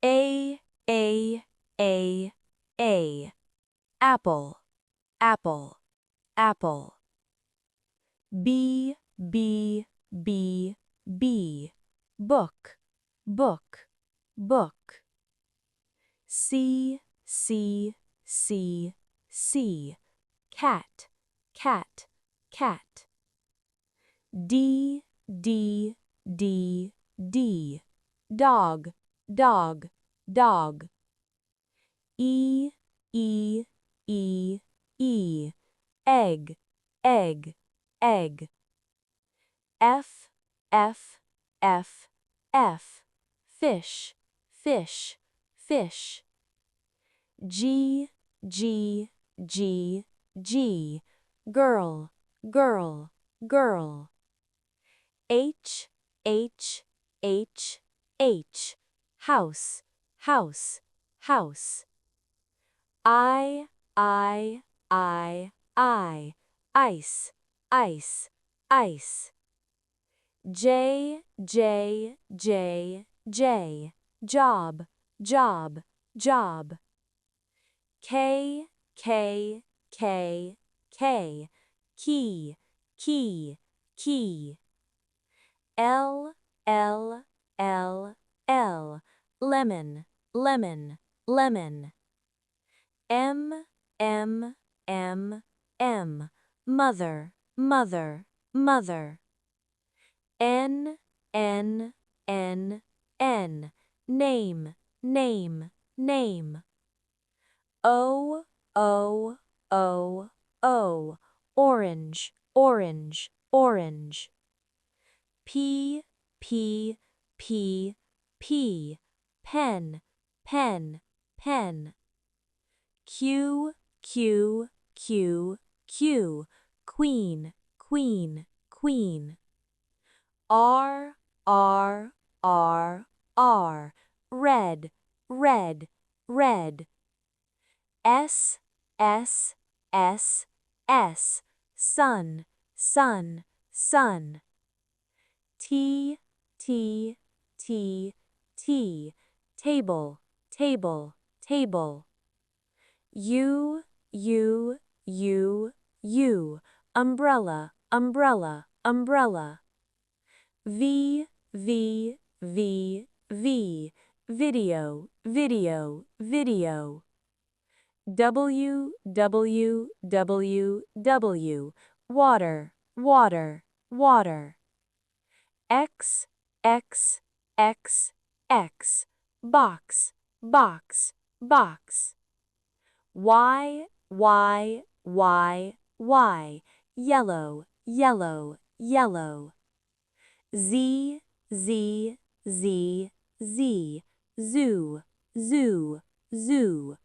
A, A, A, A. Apple, apple, apple. B, B, B, B. Book, book, book. C, C, C, C. Cat, cat, cat. D, D, D, D. Dog, dog, dog. E, E, E, E. Egg, egg, egg. F, F, F, F. Fish, fish, fish. G, G, G, G. Girl, girl, girl. H, H, H, H. House, house, house. I, I. Ice, ice, ice. J, J, J, J. Job, job, job. K, K, K, K. Key, key, key. L, L, L, L. Lemon, lemon, lemon. M, M, M, M. Mother, mother, mother. N, N, N, N. Name, name, name. O, O, O, O. Orange, orange, orange. P, P, P, P. Pen, pen, pen. Q, Q, Q, Q. Queen, queen, queen. R, R, R, R. Red, red, red. S, S, S, S. Sun, sun, sun. T, T, T, T. Table, table, table. U, U, U, U. Umbrella, umbrella, umbrella. V, V, V, V. Video, video, video. W, W, W, W. Water, water, water. X, X, X, X. Box, box, box. Y, Y, Y, Y. Yellow, yellow, yellow. Z, Z, Z, Z. Zoo, zoo, zoo.